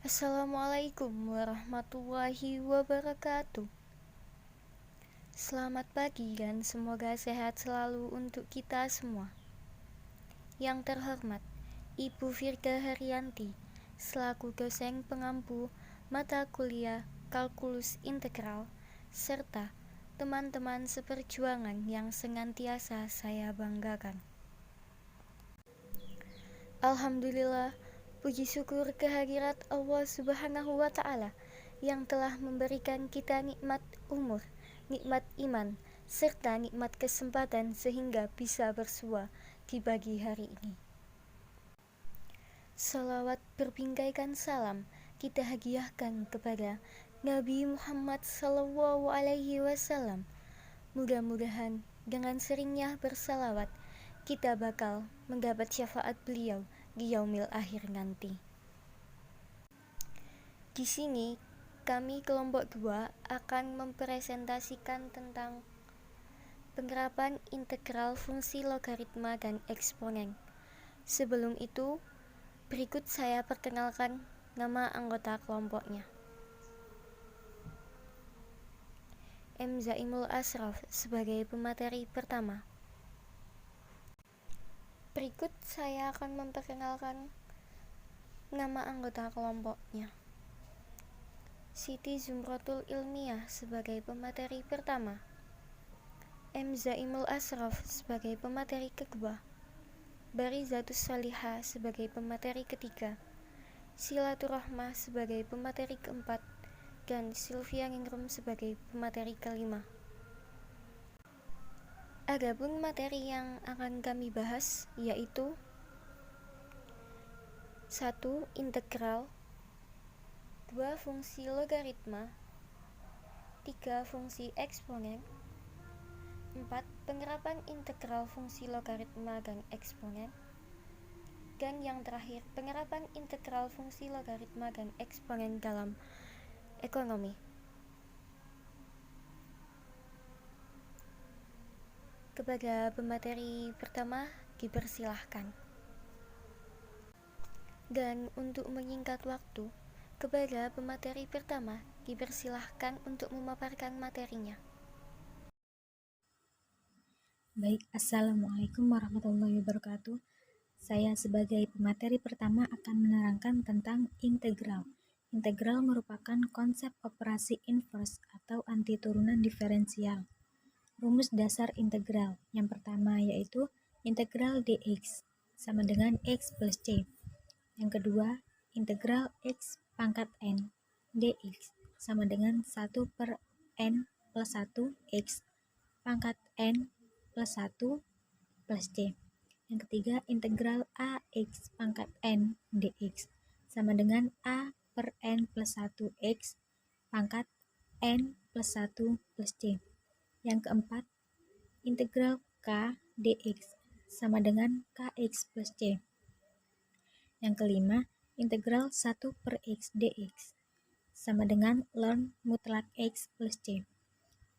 Assalamualaikum warahmatullahi wabarakatuh. Selamat pagi dan semoga sehat selalu untuk kita semua. Yang terhormat, Ibu Firda Haryanti, selaku dosen pengampu mata kuliah Kalkulus Integral, serta teman-teman seperjuangan yang senantiasa saya banggakan. Alhamdulillah, puji syukur kehadirat Allah Subhanahu wa Ta'ala yang telah memberikan kita nikmat umur, nikmat iman, serta nikmat kesempatan sehingga bisa bersua di pagi hari ini. Salawat berbingkaikan salam kita hadiahkan kepada Nabi Muhammad SAW. Mudah-mudahan dengan seringnya bersalawat kita bakal mendapat syafaat beliau di yaumil akhir nanti. Di sini kami kelompok 2 akan mempresentasikan tentang penerapan integral fungsi logaritma dan eksponen. Sebelum itu, berikut saya perkenalkan nama anggota kelompoknya. M. Zaimul Ashraf sebagai pemateri pertama. Berikut saya akan memperkenalkan nama anggota kelompoknya. Siti Zumratul Ilmiah sebagai pemateri pertama. M. Zaimul Ashraf sebagai pemateri kedua. Barizatus Salihah sebagai pemateri ketiga. Silaturahmah sebagai pemateri keempat. Dan Sylvia Ningrum sebagai pemateri kelima. Adapun materi yang akan kami bahas yaitu 1. Integral, 2. Fungsi logaritma, 3. Fungsi eksponen, 4. Penerapan integral fungsi logaritma dan eksponen, dan yang terakhir penerapan integral fungsi logaritma dan eksponen dalam ekonomi. Kepada pemateri pertama dipersilahkan. Dan untuk menyingkat waktu, kepada pemateri pertama dipersilahkan untuk memaparkan materinya. Baik, Assalamualaikum warahmatullahi wabarakatuh. Saya sebagai pemateri pertama akan menerangkan tentang integral. Integral merupakan konsep operasi inverse atau anti turunan diferensial. Rumus dasar integral yang pertama yaitu integral dx sama dengan x plus c. Yang kedua, integral x pangkat n dx sama dengan 1 per n plus 1 x pangkat n plus 1 plus c. Yang ketiga, integral ax pangkat n dx sama dengan a per n plus 1 x pangkat n plus 1 plus c. Yang keempat, integral k dx sama dengan kx plus c. Yang kelima, integral 1 per x dx sama dengan ln mutlak x plus c.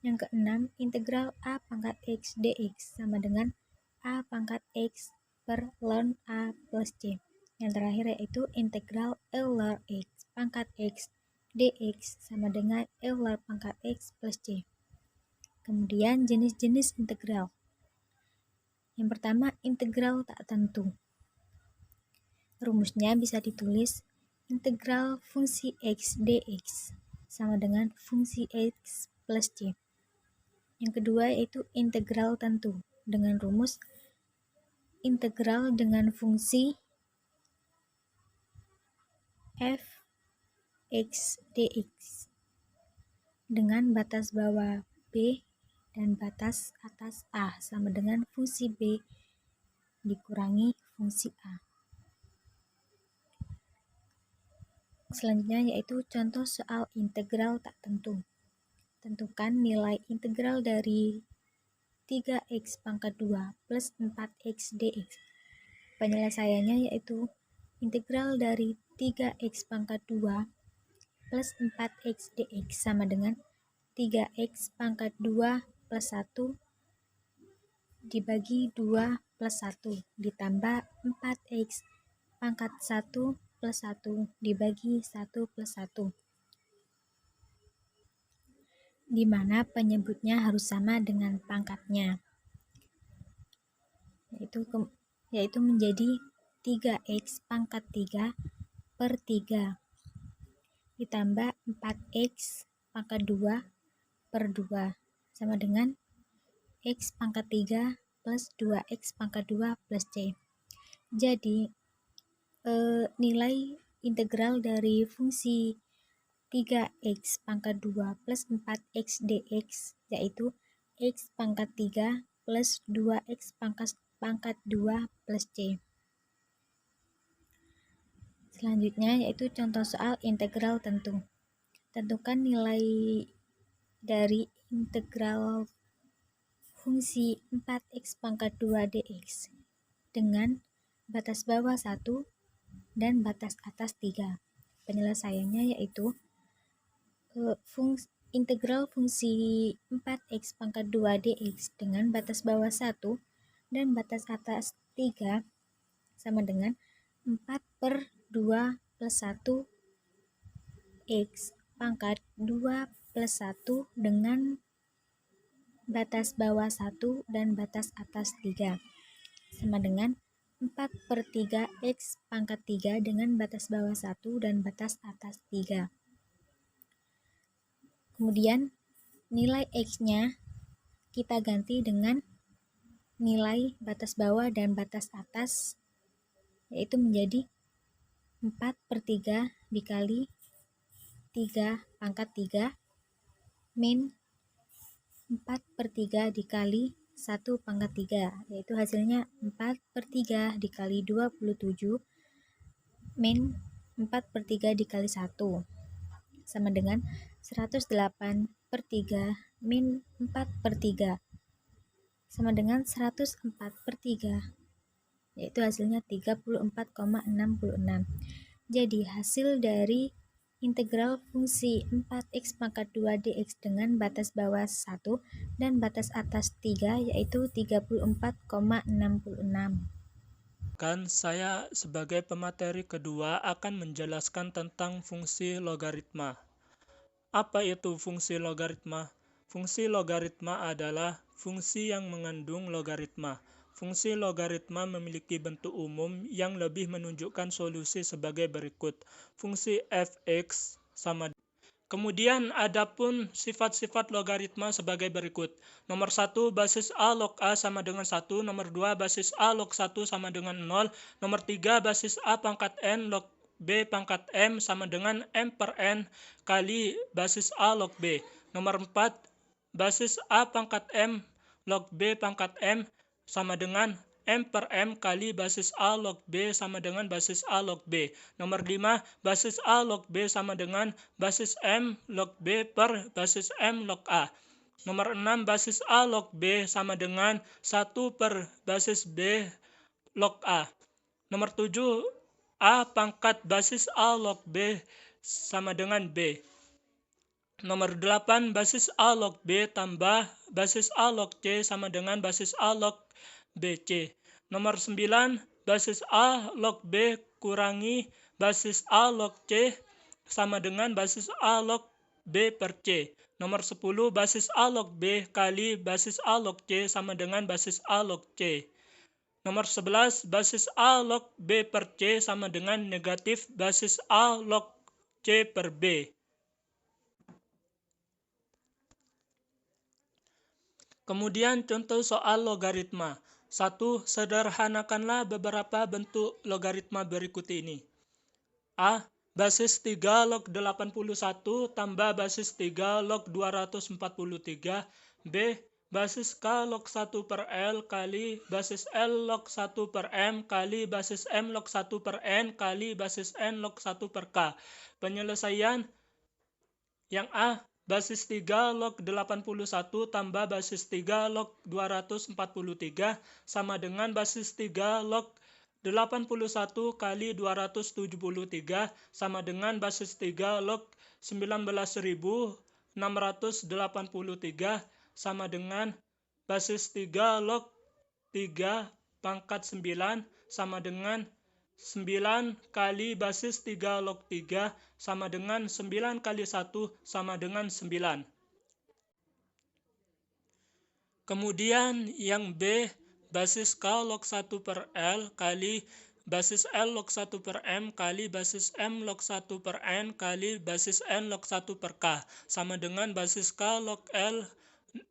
Yang keenam, integral a pangkat x dx sama dengan a pangkat x per ln a plus c. Yang terakhir yaitu integral L ln x pangkat x dx sama dengan L ln pangkat x plus c. Kemudian jenis-jenis integral. Yang pertama, integral tak tentu. Rumusnya bisa ditulis integral fungsi x dx sama dengan fungsi x plus c. Yang kedua yaitu integral tentu dengan rumus integral dengan fungsi f x dx dengan batas bawah b dan batas atas a sama dengan fungsi b dikurangi fungsi a. Selanjutnya yaitu contoh soal integral tak tentu. Tentukan nilai integral dari 3x pangkat 2 plus 4x dx. Penyelesaiannya yaitu integral dari 3x pangkat 2 plus 4x dx sama dengan 3x pangkat 2 plus 1 dibagi 2 plus 1 ditambah 4x pangkat 1 plus 1 dibagi 1 plus 1, di mana penyebutnya harus sama dengan pangkatnya, yaitu menjadi 3x pangkat 3 per 3 ditambah 4x pangkat 2 per 2 sama dengan x pangkat 3 plus 2x pangkat 2 plus c. Jadi nilai integral dari fungsi 3x pangkat 2 plus 4x dx yaitu x pangkat 3 plus 2x pangkat 2 plus c. Selanjutnya yaitu contoh soal integral tentu. Tentukan nilai dari integral fungsi 4x pangkat 2 dx dengan batas bawah 1 dan batas atas 3. Penyelesaiannya yaitu integral fungsi 4x pangkat 2 dx dengan batas bawah 1 dan batas atas 3 sama dengan 4 per 2 plus 1 x pangkat 2 plus 1 dengan batas bawah 1 dan batas atas 3 sama dengan 4 per 3 x pangkat 3 dengan batas bawah 1 dan batas atas 3. Kemudian nilai x-nya kita ganti dengan nilai batas bawah dan batas atas, yaitu menjadi 4 per 3 dikali 3 pangkat 3 min 4 per 3 dikali 1 pangkat 3, yaitu hasilnya 4 per 3 dikali 27 min 4 per 3 dikali 1 sama dengan 108 per 3 min 4 per 3 sama dengan 104 per 3, yaitu hasilnya 34,66. Jadi hasil dari integral fungsi 4x pangkat 2 dx dengan batas bawah 1 dan batas atas 3 yaitu 34,66. Saya sebagai pemateri kedua akan menjelaskan tentang fungsi logaritma. Apa itu fungsi logaritma? Fungsi logaritma adalah fungsi yang mengandung logaritma. Fungsi logaritma memiliki bentuk umum yang lebih menunjukkan solusi sebagai berikut. Fungsi f(x) sama. Kemudian adapun sifat-sifat logaritma sebagai berikut. Nomor 1, basis A log A sama dengan 1. Nomor 2, basis A log 1 sama dengan 0. Nomor 3, basis A pangkat N log B pangkat M sama dengan M per N kali basis A log B. Nomor 4, basis A pangkat M log B pangkat M sama dengan M per M kali basis A log B sama dengan basis A log B. Nomor 5, basis A log B sama dengan basis M log B per basis M log A. Nomor 6, basis A log B sama dengan 1 per basis B log A. Nomor 7, A pangkat basis A log B sama dengan B. Nomor 8, basis A log B tambah basis A log C sama dengan basis A log BC. Nomor 9, basis A log B kurangi basis A log C sama dengan basis A log B per C. Nomor 10, basis A log B kali basis A log C sama dengan basis A log C. Nomor 11, basis A log B per C sama dengan negatif basis A log C per B. Kemudian contoh soal logaritma. 1. Sederhanakanlah beberapa bentuk logaritma berikut ini. A. Basis 3 log 81 tambah basis 3 log 243. B. Basis K log 1 per L kali basis L log 1 per M kali basis M log 1 per N kali basis N log 1 per K. Penyelesaian yang A. Basis 3 log 81 tambah basis 3 log 243 sama dengan basis 3 log 81 kali 273 sama dengan basis 3 log 19.683 sama dengan basis 3 log 3 pangkat 9 sama dengan 9 kali basis 3 log 3 sama dengan 9 kali 1 sama dengan 9. Kemudian yang B, basis K log 1 per L kali basis L log 1 per M kali basis M log 1 per N kali basis N log 1 per K sama dengan basis K log L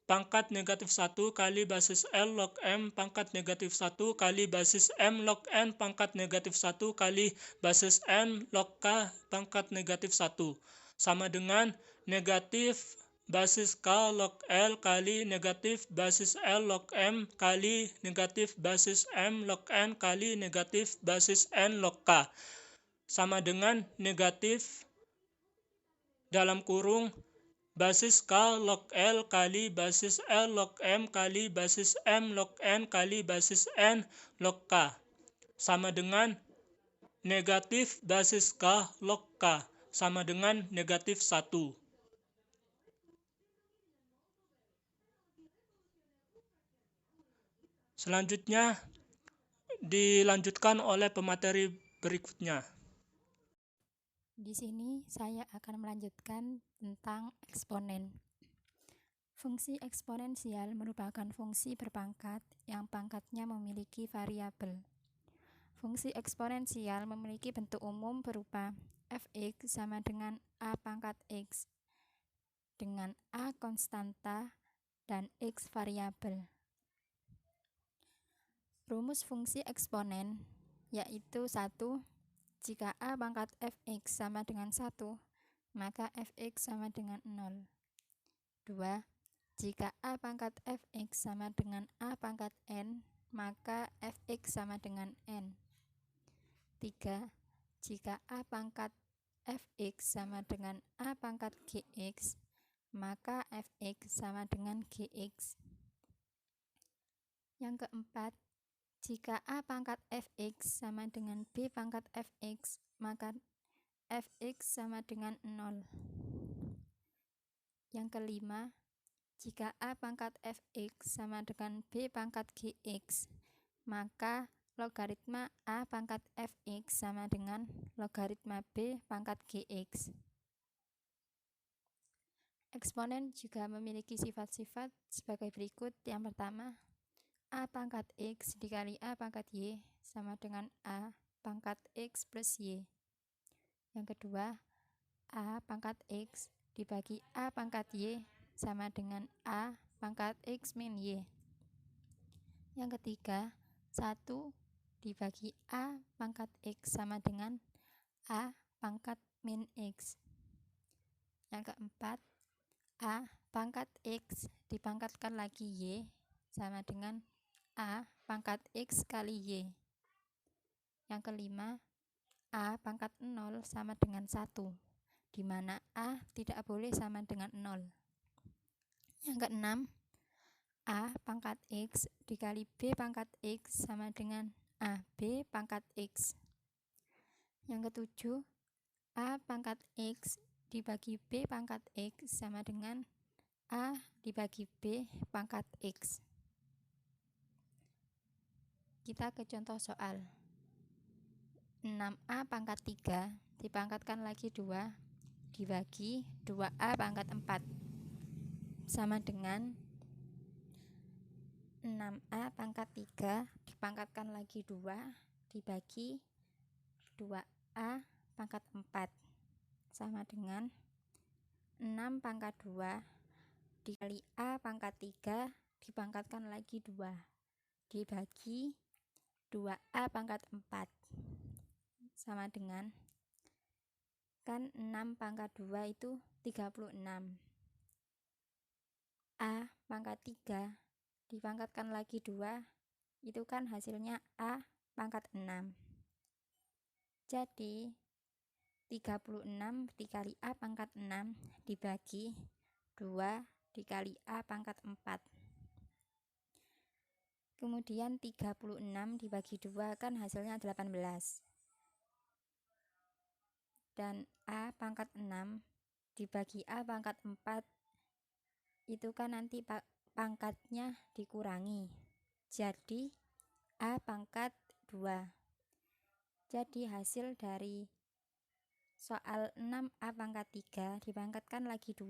pangkat negatif 1 kali basis L log M pangkat negatif 1 kali basis M log N pangkat negatif 1 kali basis N log K pangkat negatif 1 sama dengan negatif basis K log L kali negatif basis L log M kali negatif basis M log N kali negatif basis N log K sama dengan negatif dalam kurung basis K log L kali basis L log M kali basis M log N kali basis N log K sama dengan negatif basis K log K sama dengan negatif 1. Selanjutnya dilanjutkan oleh pemateri berikutnya. Di sini saya akan melanjutkan tentang eksponen. Fungsi eksponensial merupakan fungsi berpangkat yang pangkatnya memiliki variabel. Fungsi eksponensial memiliki bentuk umum berupa fx sama dengan a pangkat x dengan a konstanta dan x variabel. Rumus fungsi eksponen yaitu 1. Jika a pangkat fx sama dengan 1, maka fx sama dengan 0. 2. Jika a pangkat fx sama dengan a pangkat n, maka fx sama dengan n. 3. Jika a pangkat fx sama dengan a pangkat gx, maka fx sama dengan gx. Yang keempat, jika a pangkat fx sama dengan b pangkat fx, maka fx sama dengan 0. Yang kelima, jika a pangkat fx sama dengan b pangkat gx, maka logaritma a pangkat fx sama dengan logaritma b pangkat gx. Eksponen juga memiliki sifat-sifat sebagai berikut. Yang pertama, a pangkat x dikali a pangkat y sama dengan a pangkat x plus y. Yang kedua, a pangkat x dibagi a pangkat y sama dengan a pangkat x min y. Yang ketiga, 1 dibagi a pangkat x sama dengan a pangkat min x. Yang keempat, a pangkat x dipangkatkan lagi y sama dengan a pangkat x kali y. Yang kelima, a pangkat 0 sama dengan 1, di mana a tidak boleh sama dengan 0. Yang keenam, a pangkat x dikali b pangkat x sama dengan a b pangkat x. Yang ketujuh, a pangkat x dibagi b pangkat x sama dengan a dibagi b pangkat x. Kita ke contoh soal. 6a pangkat 3 dipangkatkan lagi 2 dibagi 2a pangkat 4 sama dengan 6a pangkat 3 dipangkatkan lagi 2 dibagi 2a pangkat 4 sama dengan 6 pangkat 2 dikali a pangkat 3 dipangkatkan lagi 2 dibagi 2a pangkat 4 sama dengan, kan 6 pangkat 2 itu 36. A pangkat 3 dipangkatkan lagi 2, itu kan hasilnya a pangkat 6. Jadi 36 dikali a pangkat 6 dibagi 2 dikali a pangkat 4. Kemudian 36 dibagi 2 kan hasilnya 18. Dan a pangkat 6 dibagi a pangkat 4 itu kan nanti pangkatnya dikurangi. Jadi a pangkat 2. Jadi hasil dari soal 6A pangkat 3 dipangkatkan lagi 2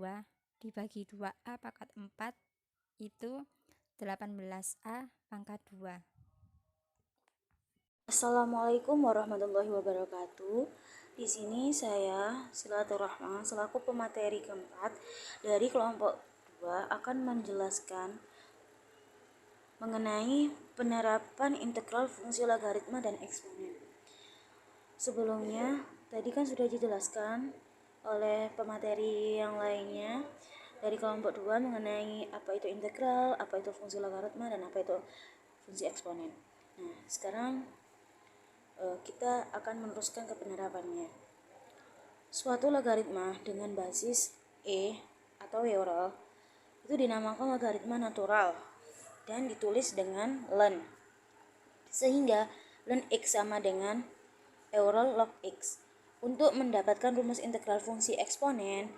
dibagi 2A pangkat 4 itu 18A pangkat 2. Assalamualaikum warahmatullahi wabarakatuh. Di sini saya Silaturahman selaku pemateri keempat dari kelompok 2 akan menjelaskan mengenai penerapan integral fungsi logaritma dan eksponen. Sebelumnya tadi kan sudah dijelaskan oleh pemateri yang lainnya dari kelompok 2 mengenai apa itu integral, apa itu fungsi logaritma, dan apa itu fungsi eksponen. Nah, sekarang kita akan meneruskan ke penerapannya. Suatu logaritma dengan basis E atau Euler itu dinamakan logaritma natural dan ditulis dengan ln, sehingga ln x sama dengan Euler log x. Untuk mendapatkan rumus integral fungsi eksponen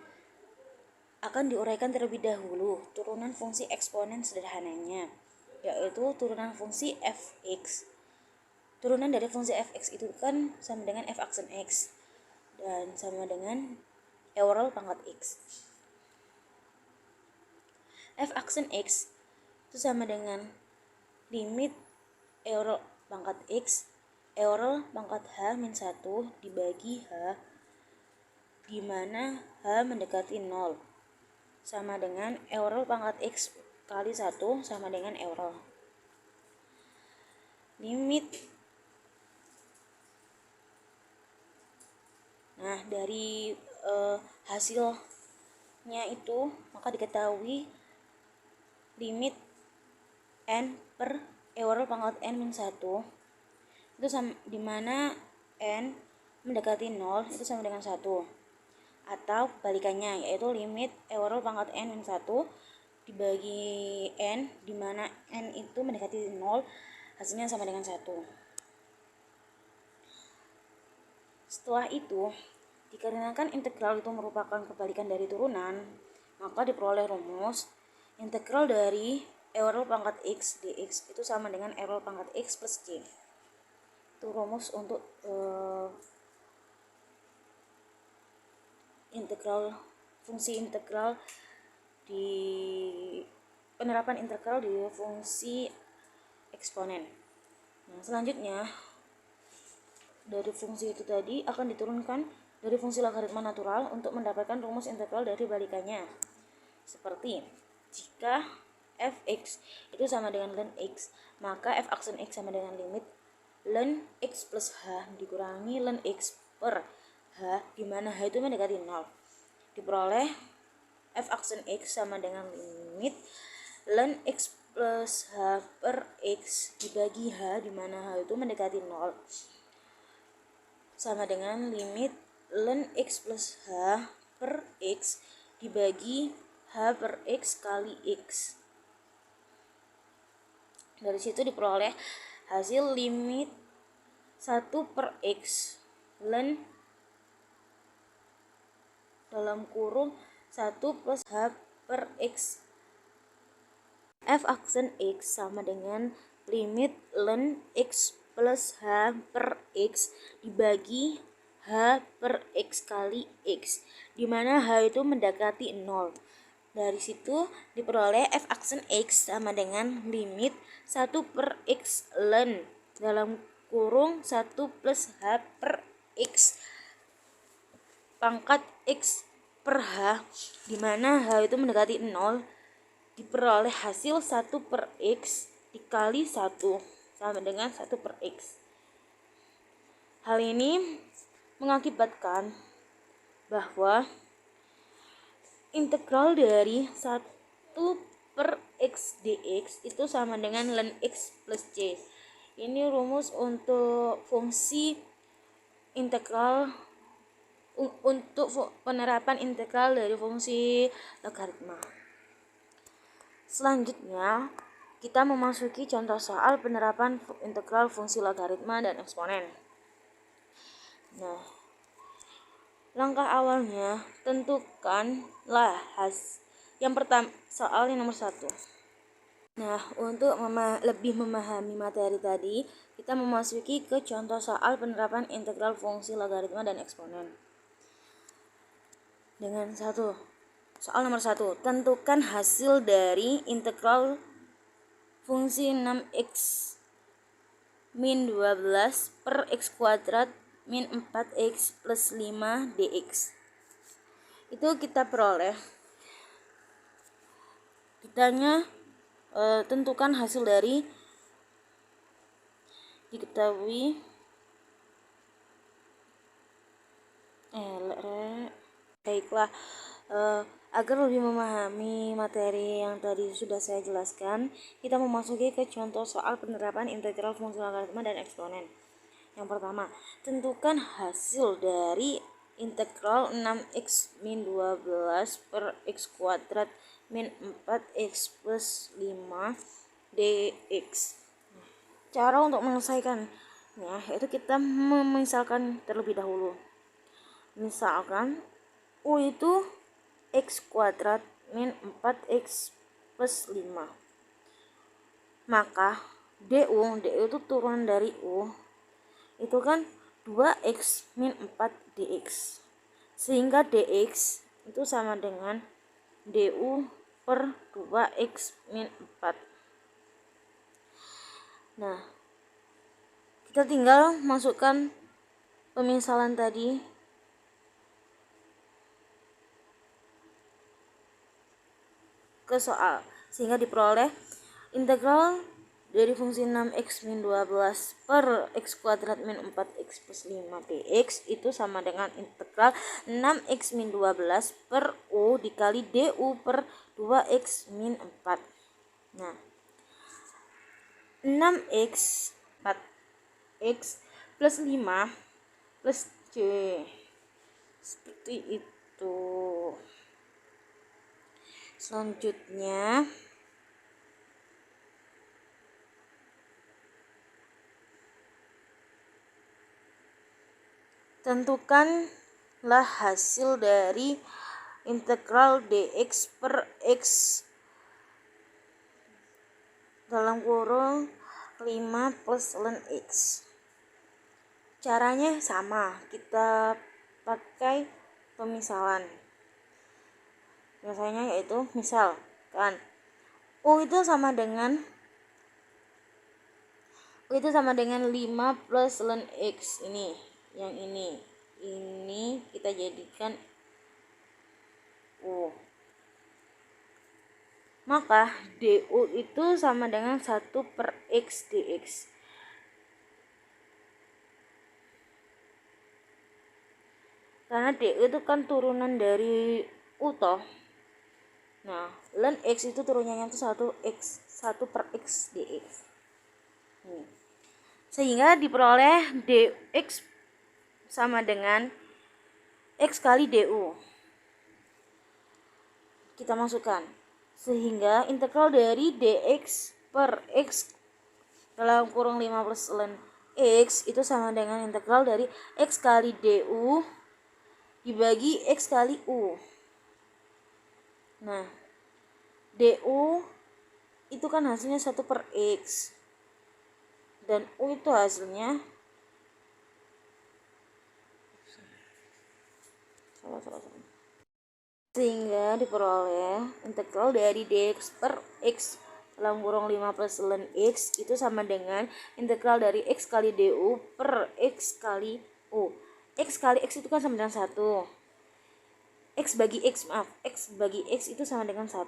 akan diuraikan terlebih dahulu turunan fungsi eksponen sederhananya, yaitu turunan fungsi fx. Turunan dari fungsi fx itu kan sama dengan f aksen x dan sama dengan Euler pangkat x. F aksen x itu sama dengan limit Euler pangkat x Euler pangkat h min 1 dibagi h, di mana h mendekati 0, sama dengan Euler pangkat x kali 1 sama dengan Euler. Nah, dari hasilnya itu maka diketahui limit n per Euler pangkat n min 1 itu sama, dimana n mendekati 0 itu sama dengan 1, atau kebalikannya, yaitu limit Euler pangkat n min 1 dibagi n, dimana n itu mendekati 0 hasilnya sama dengan 1. Setelah itu, dikarenakan integral itu merupakan kebalikan dari turunan, maka diperoleh rumus integral dari Euler pangkat x dx itu sama dengan Euler pangkat x plus c. Itu rumus untuk integral fungsi integral di penerapan integral di fungsi eksponen. Nah, selanjutnya dari fungsi itu tadi akan diturunkan dari fungsi logaritma natural untuk mendapatkan rumus integral dari balikannya. Seperti jika fx itu sama dengan ln x, maka f aksen x sama dengan limit ln x plus h dikurangi ln x per h, di mana h itu mendekati 0. Diperoleh f aksen x sama dengan limit ln x plus h per x dibagi h, di mana h itu mendekati 0, sama dengan limit ln x plus h per x dibagi h per x kali x. Dari situ diperoleh hasil limit 1 per x ln dalam kurung 1 plus h per x. F aksen x sama dengan limit ln x plus h per x dibagi h per x kali x, di mana h itu mendekati 0. Dari situ diperoleh f aksen x sama dengan limit 1 per x ln dalam kurung 1 plus h per x pangkat x per h, di mana h itu mendekati 0. Diperoleh hasil 1 per x dikali 1 sama dengan 1 per x. Hal ini mengakibatkan bahwa integral dari 1 per x dx itu sama dengan ln x plus c. Ini rumus untuk fungsi integral, untuk penerapan integral dari fungsi logaritma. Selanjutnya, kita memasuki contoh soal penerapan integral fungsi logaritma dan eksponen. Nah, langkah awalnya tentukanlah yang pertama, soal yang nomor 1. Nah, untuk lebih memahami materi tadi, kita memasuki ke contoh soal penerapan integral fungsi logaritma dan eksponen. Dengan soal nomor 1, tentukan hasil dari integral fungsi 6x min 12 per x kuadrat min 4x plus 5 dx. Itu kita peroleh. Ditanya tentukan hasil dari, diketahui baiklah, agar lebih memahami materi yang tadi sudah saya jelaskan, kita memasuki ke contoh soal penerapan integral fungsi logaritma dan eksponen. Yang pertama, tentukan hasil dari integral 6x min 12 per x kuadrat min 4x plus 5 dx. Cara untuk menyelesaikannya yaitu kita memisalkan terlebih dahulu. Misalkan U itu x kuadrat min 4x plus 5. Maka DU itu turunan dari U itu kan 2x min 4 dx. Sehingga dx itu sama dengan du per 2x min 4. Nah, kita tinggal masukkan pemisalan tadi ke soal, sehingga diperoleh integral dari fungsi 6x min 12 per x kuadrat min 4x plus 5 dx itu sama dengan integral 6x min 12 per u dikali du per 2x min 4. Nah, 6x 4x plus 5 plus c, seperti itu. Selanjutnya tentukanlah hasil dari integral dx per x dalam kurung 5 plus ln x. Caranya sama, kita pakai pemisalan. Biasanya yaitu misalkan U itu sama dengan 5 plus ln x. Yang ini kita jadikan U. Maka du itu sama dengan 1 per x dx. Karena du itu kan turunan dari U toh. Nah, ln x itu turunannya itu 1 per x dx. Sehingga diperoleh dx sama dengan x kali du. Kita masukkan. Sehingga integral dari dx per x dalam kurung 5 plus ln x itu sama dengan integral dari x kali du dibagi x kali u. Nah, du itu kan hasilnya 1 per x. Dan u itu hasilnya sehingga diperoleh integral dari dx per x dalam kurung 5 plus ln x itu sama dengan integral dari x kali du per x kali u. X kali x itu kan sama dengan 1. X bagi x itu sama dengan 1.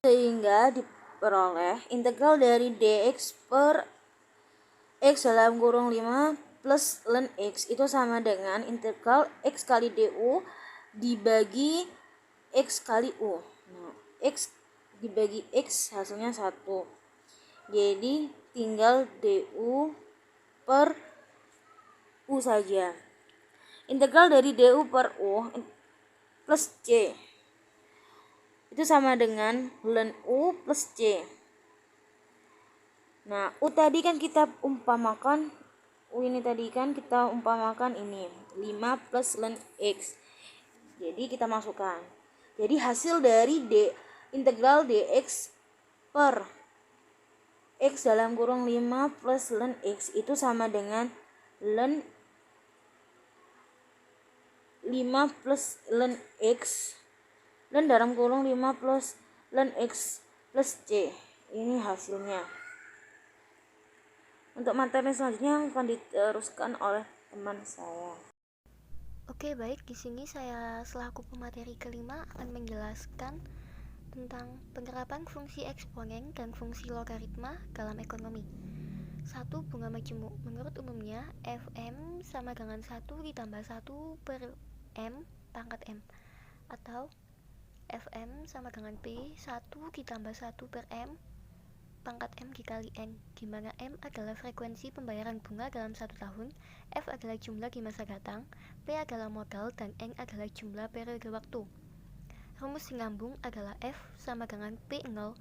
Sehingga diperoleh integral dari dx per x dalam kurung 5 plus ln x itu sama dengan integral x kali du dibagi x kali u. Nah, x dibagi x hasilnya 1. Jadi tinggal du per u saja. Integral dari du per u plus c itu sama dengan ln u plus c. Nah, u tadi kan kita umpamakan, u ini tadi kan kita umpamakan ini 5 plus ln x. Jadi kita masukkan. Jadi hasil dari integral dx per x dalam kurung 5 plus ln x itu sama dengan ln 5 plus ln x ln dalam kurung 5 plus ln x plus c. Ini hasilnya. Untuk materi selanjutnya akan diteruskan oleh teman saya. Oke, baik, di sini saya selaku pemateri kelima akan menjelaskan tentang penerapan fungsi eksponen dan fungsi logaritma dalam ekonomi. 1. Bunga majemuk. Menurut umumnya, Fm sama dengan 1 ditambah 1 per M pangkat M, atau Fm sama dengan P 1 ditambah 1 per M pangkat M dikali N, di mana M adalah frekuensi pembayaran bunga dalam 1 tahun, F adalah jumlah di masa datang, P adalah modal, dan N adalah jumlah periode waktu. Rumus sinambung adalah F sama dengan P0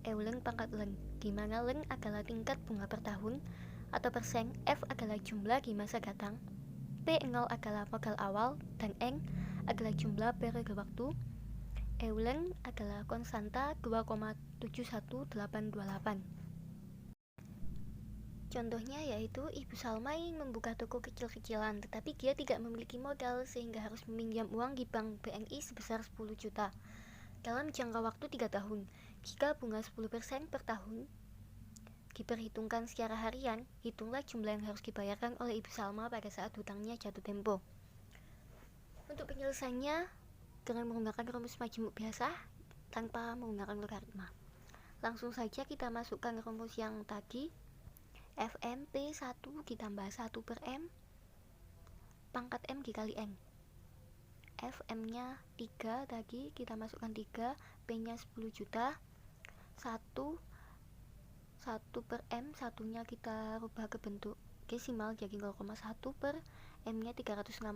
ln pangkat ln, di mana ln adalah tingkat bunga per tahun atau persen, F adalah jumlah di masa datang, P0 adalah modal awal, dan N adalah jumlah periode waktu. Ln adalah konstanta 2,71828. Contohnya yaitu Ibu Salma ingin membuka toko kecil-kecilan, tetapi dia tidak memiliki modal sehingga harus meminjam uang di bank BNI sebesar 10 juta dalam jangka waktu 3 tahun. Jika bunga 10% per tahun diperhitungkan secara harian, hitunglah jumlah yang harus dibayarkan oleh Ibu Salma pada saat hutangnya jatuh tempo. Untuk penyelesaiannya dengan menggunakan rumus majemuk biasa tanpa menggunakan logaritma. Langsung saja kita masukkan rumus yang tadi, Fm P1 ditambah 1 per M pangkat M dikali N. Fm nya 3 tadi, kita masukkan 3, P nya 10 juta, 1 per M, satunya kita rubah ke bentuk desimal jadi 0,1 per M nya 360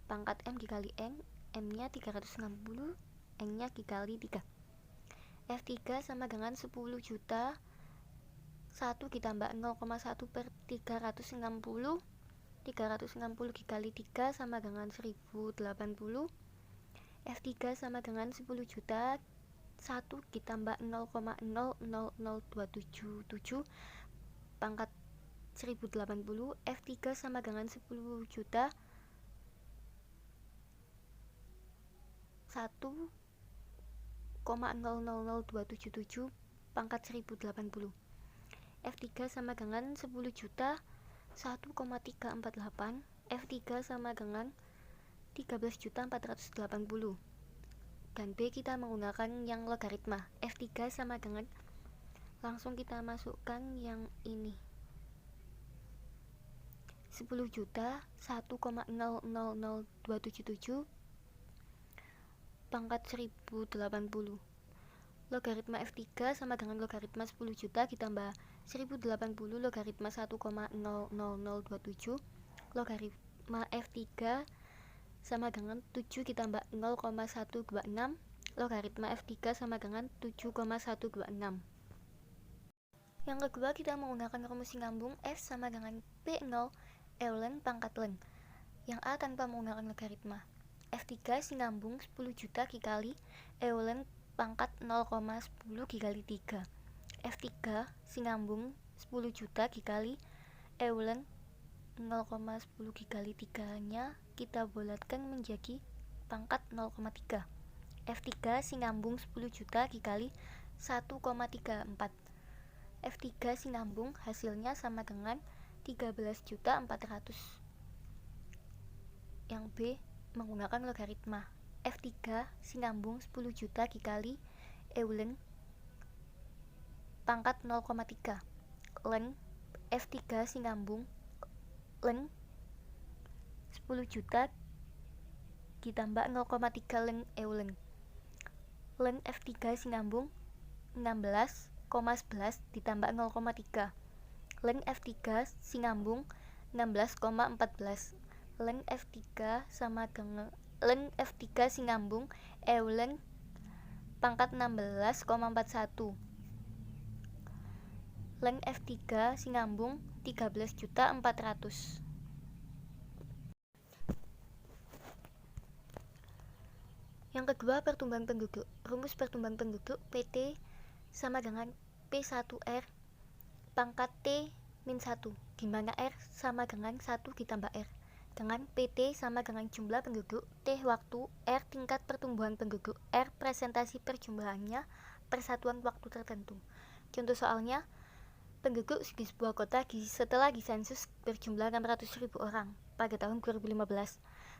pangkat M dikali N, M nya 360, N nya dikali 3. F3 sama dengan 10 juta, 1 ditambah 0,1 per 360, 360 dikali 3 sama dengan 1080. F3 sama dengan 10 juta, 1 ditambah 0,000277 pangkat 1080. F3 sama dengan 10 juta, 1,000277 pangkat 1080. F3 sama dengan 10 juta, 1,348. F3 sama dengan 13.480. Dan B kita menggunakan yang logaritma. F3 sama dengan, langsung kita masukkan yang ini, 10 juta 1,000277 pangkat 1080. Logaritma F3 sama dengan logaritma 10 juta ditambah 1080 logaritma 1,00027. Logaritma F3 sama dengan 7 ditambah 0,126. Logaritma F3 sama dengan 7,126. Yang kedua, kita menggunakan rumus sinambung F sama dengan P0 ln pangkat ln. Yang A tanpa menggunakan logaritma. F3 sinambung 10 juta dikali ln pangkat 0,10 dikali 3. F3 sinambung 10 juta dikali ln 0,10 dikali 3 nya kita bulatkan menjadi pangkat 0,3. F3 sinambung 10 juta dikali 1,34. F3 sinambung hasilnya sama dengan 13.400. Yang B menggunakan logaritma. F3 sinambung 10 juta dikali ln pangkat 0,3. Ln F3 sinambung ln 10 juta ditambah 0,3 ln ln F3 sinambung 16,11 ditambah 0,3. Ln F3 sinambung 16,14. Ln F3 sama dengan ln F3 sinambung ln pangkat 16,41. Ln F3 sinambung 13.400. Yang kedua, pertumbuhan penduduk. Rumus pertumbuhan penduduk PT sama dengan P1R pangkat T min 1, di mana R sama dengan 1 ditambah R, dengan PT sama dengan jumlah penduduk, T waktu, R tingkat pertumbuhan penduduk, R presentasi perjumlahannya per satuan waktu tertentu. Contoh soalnya, penduduk di sebuah kota setelah disensus berjumlah 600.000 orang pada tahun 2015.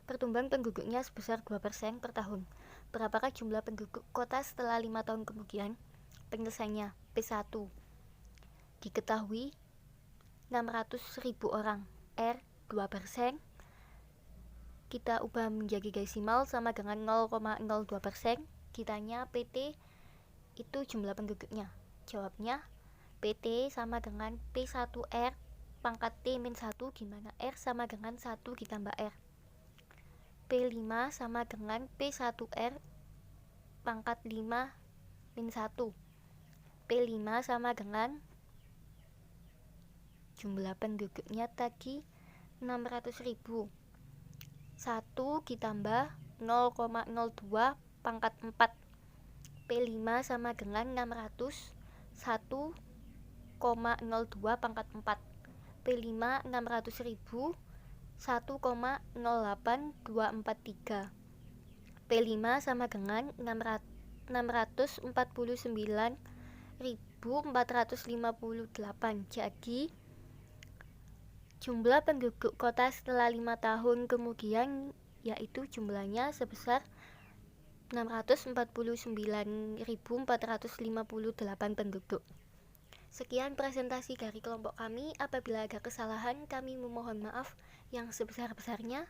Pertumbuhan penduduknya sebesar 2% per tahun. Berapakah jumlah penduduk kota setelah 5 tahun kemudian? Penyelesaiannya P1 diketahui 600.000 orang, R 2%, kita ubah menjadi desimal sama dengan 0,02%. Ditanya PT itu jumlah penduduknya. Jawabnya PT sama dengan P1R pangkat T min 1, di mana R sama dengan 1 ditambah R. P5 sama dengan P1R pangkat 5 min 1. P5 sama dengan jumlah penduduknya tadi 600.000. 1 ditambah 0,02 pangkat 4. P5 sama dengan 600, 1,02 pangkat 4. P5 600.000, 1,08243. P5 sama dengan 649.458. Jadi jumlah penduduk kota setelah 5 tahun kemudian yaitu jumlahnya sebesar 649.458 penduduk. Sekian presentasi dari kelompok kami. Apabila ada kesalahan, kami memohon maaf yang sebesar-besarnya.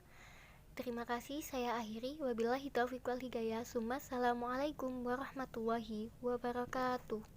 Terima kasih, saya akhiri. Wabillahi taufiq wal hidayah. Assalamualaikum warahmatullahi wabarakatuh.